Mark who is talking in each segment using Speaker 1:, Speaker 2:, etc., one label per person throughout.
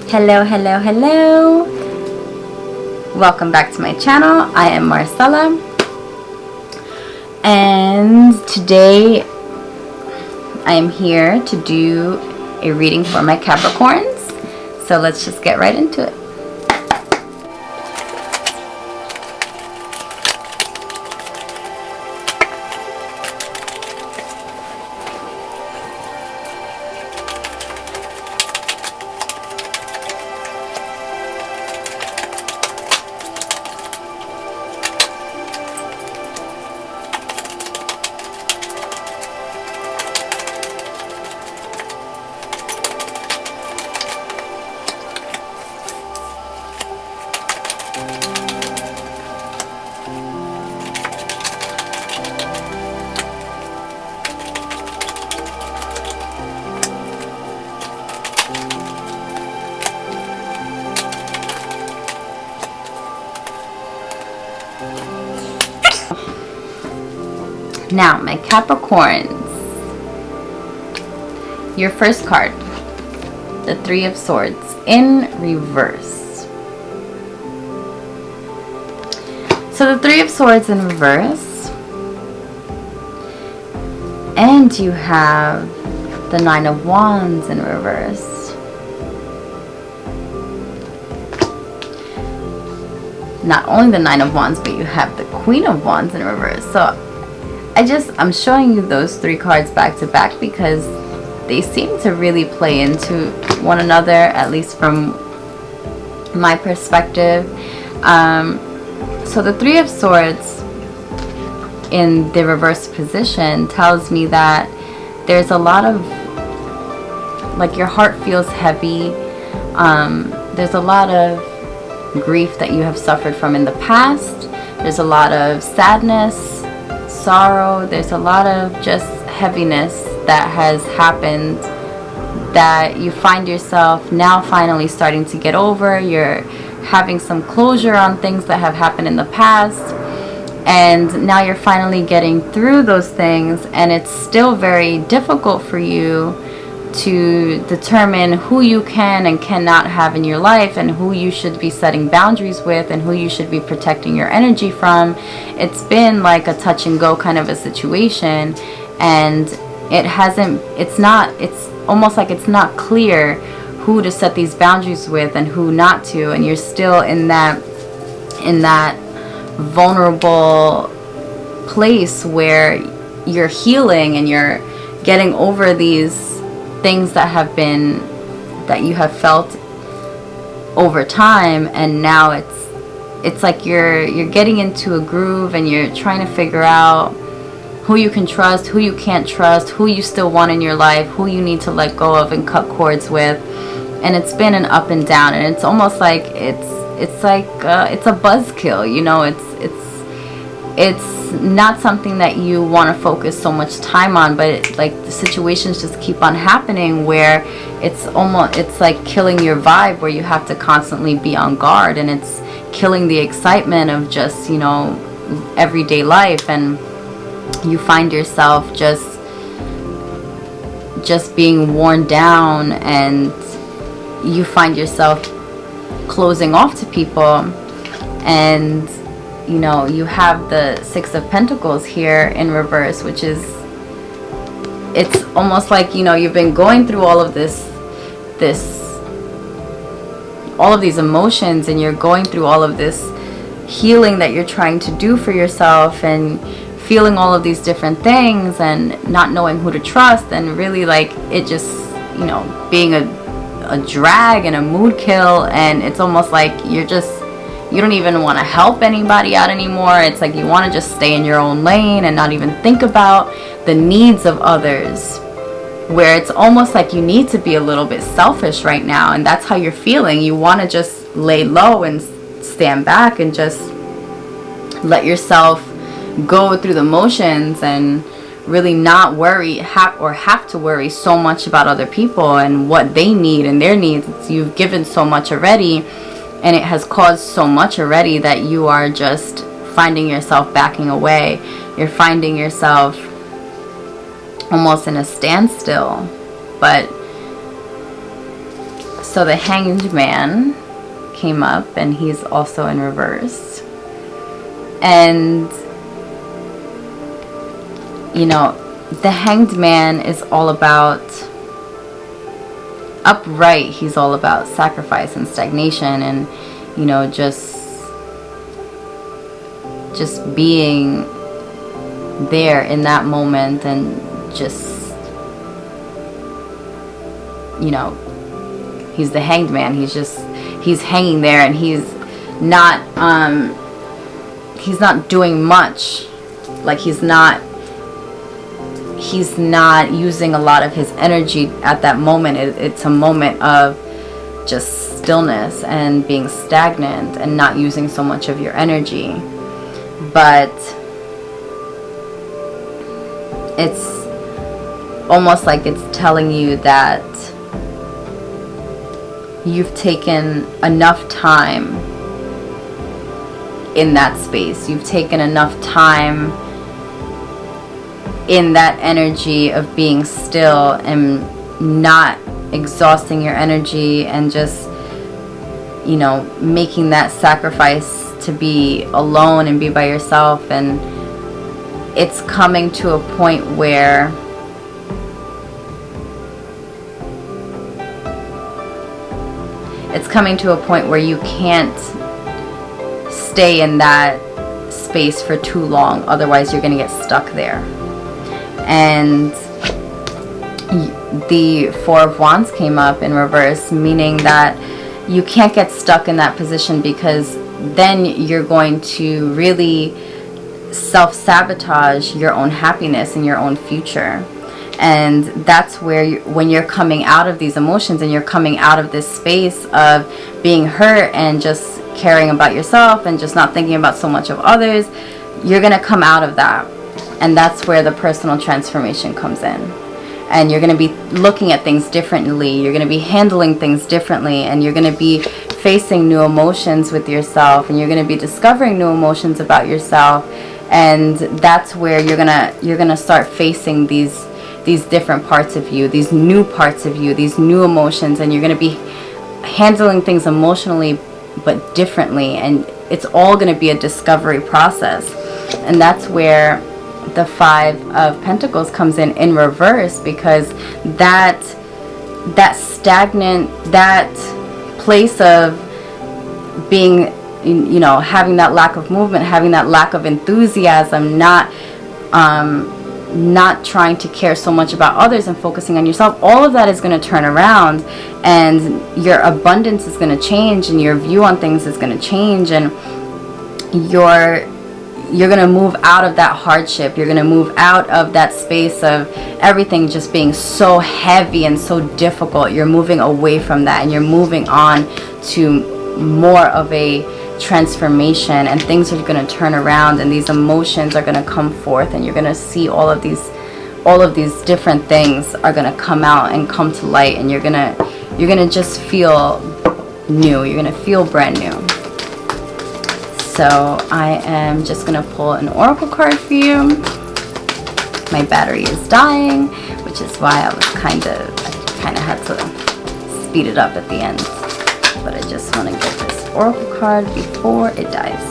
Speaker 1: Hello, hello, hello. Welcome back to my channel. I am Marcella. And today I am here to do a reading for my Capricorns. So let's just get right into it. Now, my Capricorns, your first card, the Three of Swords in reverse. So the Three of Swords in reverse, and you have the Nine of Wands in reverse. Not only the Nine of Wands, but you have the Queen of Wands in reverse. So I'm showing you those three cards back to back because they seem to really play into one another, at least from my perspective. So the Three of Swords in the reverse position tells me that there's a lot of, like, your heart feels heavy. There's a lot of grief that you have suffered from in the past. There's a lot of sadness, sorrow. There's a lot of just heaviness that has happened that you find yourself now finally starting to get over. You're having some closure on things that have happened in the past, and now you're finally getting through those things, and it's still very difficult for you to determine who you can and cannot have in your life, and who you should be setting boundaries with, and who you should be protecting your energy from. It's been like a touch and go kind of a situation, and it's almost like it's not clear who to set these boundaries with and who not to, and you're still in that vulnerable place where you're healing and you're getting over these things that you have felt over time, and now it's like you're getting into a groove, and you're trying to figure out who you can trust, who you can't trust, who you still want in your life, who you need to let go of and cut cords with. And it's been an up and down, and it's almost like it's a buzzkill, you know. It's not something that you want to focus so much time on, but like the situations just keep on happening where it's like killing your vibe, where you have to constantly be on guard, and it's killing the excitement of just, you know, everyday life, and you find yourself just being worn down, and you find yourself closing off to people. And you know, you have the Six of Pentacles here in reverse, which is, it's almost like, you know, you've been going through all of all of these emotions, and you're going through all of this healing that you're trying to do for yourself, and feeling all of these different things, and not knowing who to trust, and really, like, it just, you know, being a drag and a mood kill. And it's almost like you don't even want to help anybody out anymore. It's like you want to just stay in your own lane and not even think about the needs of others, where it's almost like you need to be a little bit selfish right now, and that's how you're feeling. You want to just lay low and stand back and just let yourself go through the motions, and really not worry have to worry so much about other people and what they need and their needs. You've given so much already, and it has caused so much already, that you are just finding yourself backing away. You're finding yourself almost in a standstill. But So the Hanged Man came up, and he's also in reverse. And you know, the Hanged Man is all about upright. He's all about sacrifice and stagnation, and you know, just being there in that moment, and just, you know, he's the Hanged Man. He's hanging there, and he's not doing much. Like he's not using a lot of his energy at that moment. It's a moment of just stillness and being stagnant and not using so much of your energy. But it's almost like it's telling you that you've taken enough time in that space. You've taken enough time in that energy of being still and not exhausting your energy, and just, you know, making that sacrifice to be alone and be by yourself. And it's coming to a point where you can't stay in that space for too long, otherwise you're going to get stuck there. And the Four of Wands came up in reverse, meaning that you can't get stuck in that position, because then you're going to really self-sabotage your own happiness and your own future. And that's where when you're coming out of these emotions, and you're coming out of this space of being hurt and just caring about yourself and just not thinking about so much of others, you're going to come out of that. And that's where the personal transformation comes in. And you're going to be looking at things differently. You're going to be handling things differently. And you're going to be facing new emotions with yourself. And you're going to be discovering new emotions about yourself. And that's where you're going to start facing these different parts of you, these new parts of you, these new emotions. And you're going to be handling things emotionally but differently. And it's all going to be a discovery process. And that's where the Five of Pentacles comes in reverse, because that stagnant, that place of being, you know, having that lack of movement, having that lack of enthusiasm, not trying to care so much about others and focusing on yourself, all of that is going to turn around, and your abundance is going to change, and your view on things is going to change, and you're going to move out of that hardship. You're going to move out of that space of everything just being so heavy and so difficult. You're moving away from that, and you're moving on to more of a transformation, and things are going to turn around, and these emotions are going to come forth, and you're going to see all of these different things are going to come out and come to light, and you're going to just feel new. You're going to feel brand new. So I am just going to pull an oracle card for you. My battery is dying, which is why I kind of had to speed it up at the end. But I just want to get this oracle card before it dies.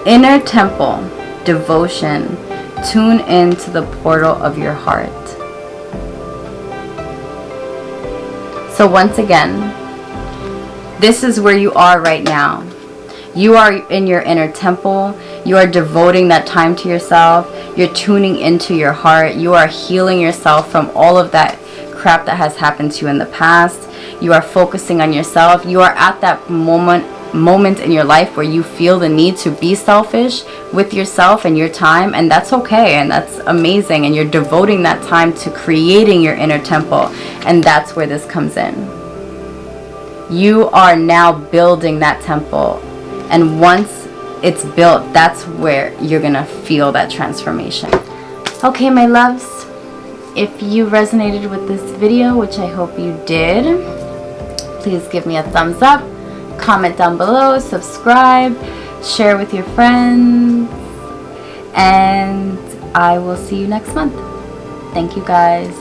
Speaker 1: Inner temple, devotion, tune into the portal of your heart. So once again, this is where you are right now. You are in your inner temple. You are devoting that time to yourself. You're tuning into your heart. You are healing yourself from all of that crap that has happened to you in the past. You are focusing on yourself. You are at that moment in your life where you feel the need to be selfish with yourself and your time, and that's okay, and that's amazing, and you're devoting that time to creating your inner temple, and that's where this comes in. You are now building that temple. And once it's built, that's where you're going to feel that transformation. Okay, my loves, if you resonated with this video, which I hope you did, please give me a thumbs up, comment down below, subscribe, share with your friends, and I will see you next month. Thank you, guys.